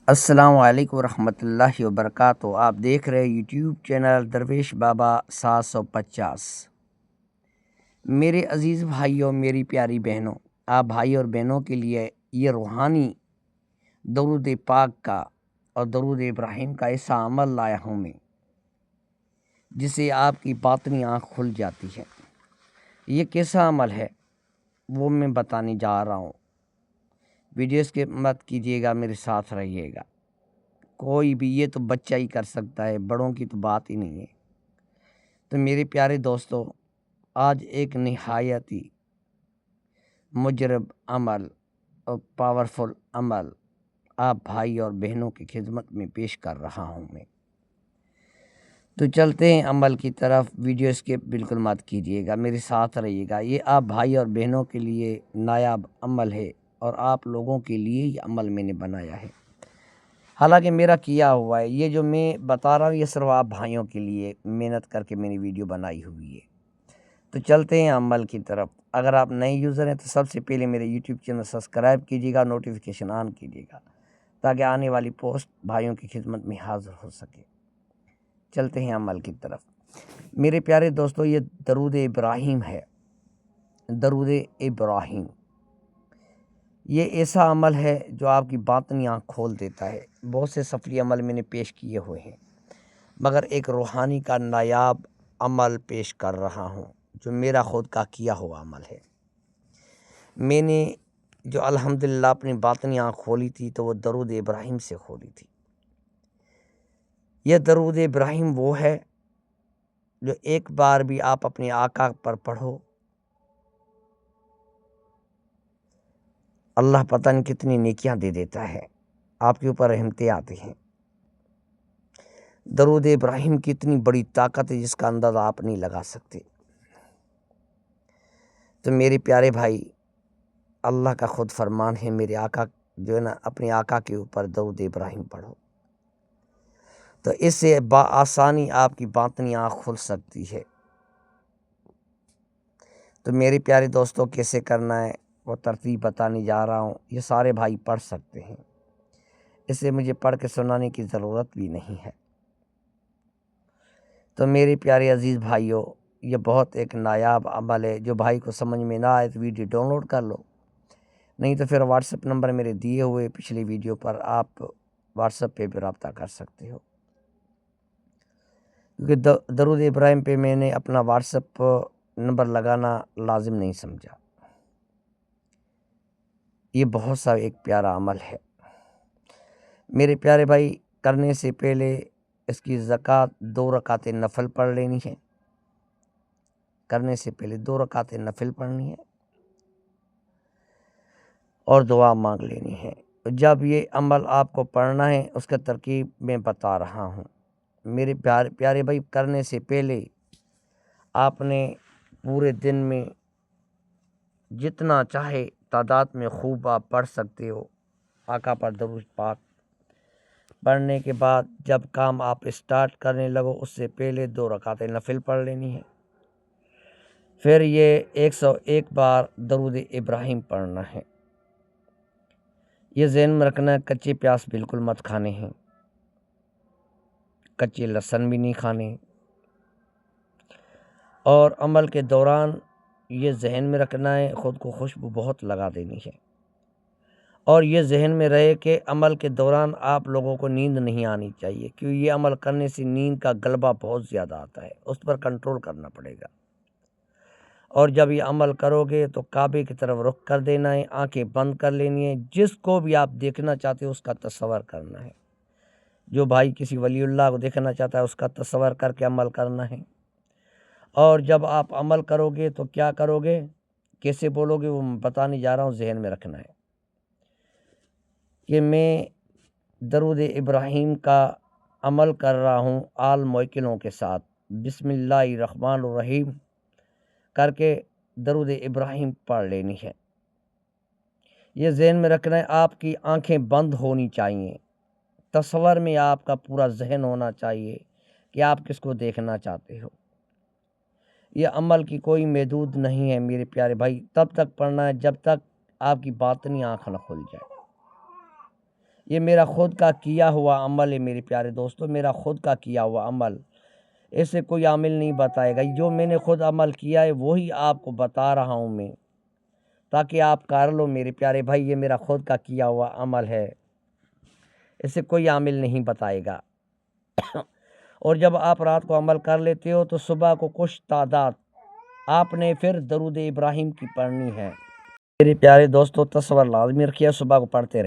السلام علیکم ورحمۃ اللہ وبرکاتہ۔ آپ دیکھ رہے یوٹیوب چینل درویش بابا 750۔ میرے عزیز بھائیوں، میری پیاری بہنوں، آپ بھائی اور بہنوں کے لیے یہ روحانی درود پاک کا اور درود ابراہیم کا ایسا عمل لایا ہوں میں، جس سے آپ کی باطنی آنکھ کھل جاتی ہے۔ یہ کیسا عمل ہے وہ میں بتانے جا رہا ہوں۔ ویڈیو اسکپ مت کیجیے گا، میرے ساتھ رہیے گا۔ کوئی بھی، یہ تو بچہ ہی کر سکتا ہے، بڑوں کی تو بات ہی نہیں ہے۔ تو میرے پیارے دوستو، آج ایک نہایت ہی مجرب عمل اور پاورفل عمل آپ بھائی اور بہنوں کی خدمت میں پیش کر رہا ہوں میں۔ تو چلتے ہیں عمل کی طرف۔ ویڈیو اسکپ بالکل مت کیجیے گا، میرے ساتھ رہیے گا۔ یہ آپ بھائی اور بہنوں کے لیے نایاب عمل ہے اور آپ لوگوں کے لیے یہ عمل میں نے بنایا ہے۔ حالانکہ میرا کیا ہوا ہے، یہ جو میں بتا رہا ہوں یہ صرف آپ بھائیوں کے لیے محنت کر کے میں نے ویڈیو بنائی ہوئی ہے۔ تو چلتے ہیں عمل کی طرف۔ اگر آپ نئے یوزر ہیں تو سب سے پہلے میرے یوٹیوب چینل سبسکرائب کیجیے گا، نوٹیفیکیشن آن کیجیے گا، تاکہ آنے والی پوسٹ بھائیوں کی خدمت میں حاضر ہو سکے۔ چلتے ہیں عمل کی طرف۔ میرے پیارے دوستو، یہ درود ابراہیم ہے۔ درود ابراہیم یہ ایسا عمل ہے جو آپ کی باطنی آنکھ کھول دیتا ہے۔ بہت سے سفلی عمل میں نے پیش کیے ہوئے ہیں، مگر ایک روحانی کا نایاب عمل پیش کر رہا ہوں جو میرا خود کا کیا ہوا عمل ہے۔ میں نے جو الحمدللہ اپنی باطنی آنکھ کھولی تھی تو وہ درود ابراہیم سے کھولی تھی۔ یہ درود ابراہیم وہ ہے جو ایک بار بھی آپ اپنے آقا پر پڑھو، اللہ پتہ نہیں کتنی نیکیاں دے دیتا ہے، آپ کے اوپر رحمتیں آتی ہیں۔ درود ابراہیم کی اتنی بڑی طاقت ہے جس کا اندازہ آپ نہیں لگا سکتے۔ تو میرے پیارے بھائی، اللہ کا خود فرمان ہے، میرے آقا جو ہے نا، اپنے آقا کے اوپر درود ابراہیم پڑھو، تو اس سے بآسانی آپ کی باطنی آنکھ کھل سکتی ہے۔ تو میرے پیارے دوستوں، کیسے کرنا ہے وہ ترتیب بتانے جا رہا ہوں۔ یہ سارے بھائی پڑھ سکتے ہیں، اسے مجھے پڑھ کے سنانے کی ضرورت بھی نہیں ہے۔ تو میرے پیارے عزیز بھائیوں، یہ بہت ایک نایاب عمل ہے۔ جو بھائی کو سمجھ میں نہ آئے تو ویڈیو ڈاؤن لوڈ کر لو، نہیں تو پھر واٹس ایپ نمبر میرے دیے ہوئے پچھلی ویڈیو پر آپ واٹس ایپ پہ بھی رابطہ کر سکتے ہو، کیونکہ درود ابراہیم پہ میں نے اپنا واٹس ایپ نمبر لگانا لازم نہیں سمجھا۔ یہ بہت سا ایک پیارا عمل ہے میرے پیارے بھائی۔ کرنے سے پہلے اس کی زکوٰۃ 2 رکعت نفل پڑھ لینی ہے۔ کرنے سے پہلے 2 رکعت نفل پڑھنی ہے اور دعا مانگ لینی ہے۔ جب یہ عمل آپ کو پڑھنا ہے، اس کا ترکیب میں بتا رہا ہوں۔ میرے پیارے بھائی، کرنے سے پہلے آپ نے پورے دن میں جتنا چاہے تعداد میں خوب آپ پڑھ سکتے ہو آقا پر درود پاک۔ پڑھنے کے بعد جب کام آپ اسٹارٹ کرنے لگو، اس سے پہلے 2 رکعت نفل پڑھ لینی ہے۔ پھر یہ 101 بار درود ابراہیم پڑھنا ہے۔ یہ ذہن میں رکھنا ہے، کچے پیاز بالکل مت کھانے ہیں، کچے لہسن بھی نہیں کھانے، اور عمل کے دوران یہ ذہن میں رکھنا ہے، خود کو خوشبو بہت لگا دینی ہے، اور یہ ذہن میں رہے کہ عمل کے دوران آپ لوگوں کو نیند نہیں آنی چاہیے، کیونکہ یہ عمل کرنے سے نیند کا غلبہ بہت زیادہ آتا ہے، اس پر کنٹرول کرنا پڑے گا۔ اور جب یہ عمل کرو گے تو کعبے کی طرف رخ کر دینا ہے، آنکھیں بند کر لینی ہے، جس کو بھی آپ دیکھنا چاہتے ہو اس کا تصور کرنا ہے۔ جو بھائی کسی ولی اللہ کو دیکھنا چاہتا ہے اس کا تصور کر کے عمل کرنا ہے۔ اور جب آپ عمل کرو گے تو کیا کرو گے، کیسے بولو گے، وہ بتانے جا رہا ہوں، ذہن میں رکھنا ہے کہ میں درود ابراہیم کا عمل کر رہا ہوں آل موکلوں کے ساتھ۔ بسم اللہ الرحمن الرحیم کر کے درود ابراہیم پڑھ لینی ہے۔ یہ ذہن میں رکھنا ہے، آپ کی آنکھیں بند ہونی چاہیے، تصور میں آپ کا پورا ذہن ہونا چاہیے کہ آپ کس کو دیکھنا چاہتے ہو۔ یہ عمل کی کوئی محدود نہیں ہے میرے پیارے بھائی، تب تک پڑھنا ہے جب تک آپ کی باطنی آنکھ نہ کھل جائے۔ یہ میرا خود کا کیا ہوا عمل ہے میرے پیارے دوستو، میرا خود کا کیا ہوا عمل، اسے کوئی عامل نہیں بتائے گا۔ جو میں نے خود عمل کیا ہے وہی آپ کو بتا رہا ہوں میں، تاکہ آپ کر لو میرے پیارے بھائی۔ یہ میرا خود کا کیا ہوا عمل ہے، اسے کوئی عامل نہیں بتائے گا۔ اور جب آپ رات کو عمل کر لیتے ہو تو صبح کو کچھ تعداد آپ نے پھر درود ابراہیم کی پڑھنی ہے۔ میرے پیارے دوستو تصور لازمی رکھیے، صبح کو پڑھتے رہے۔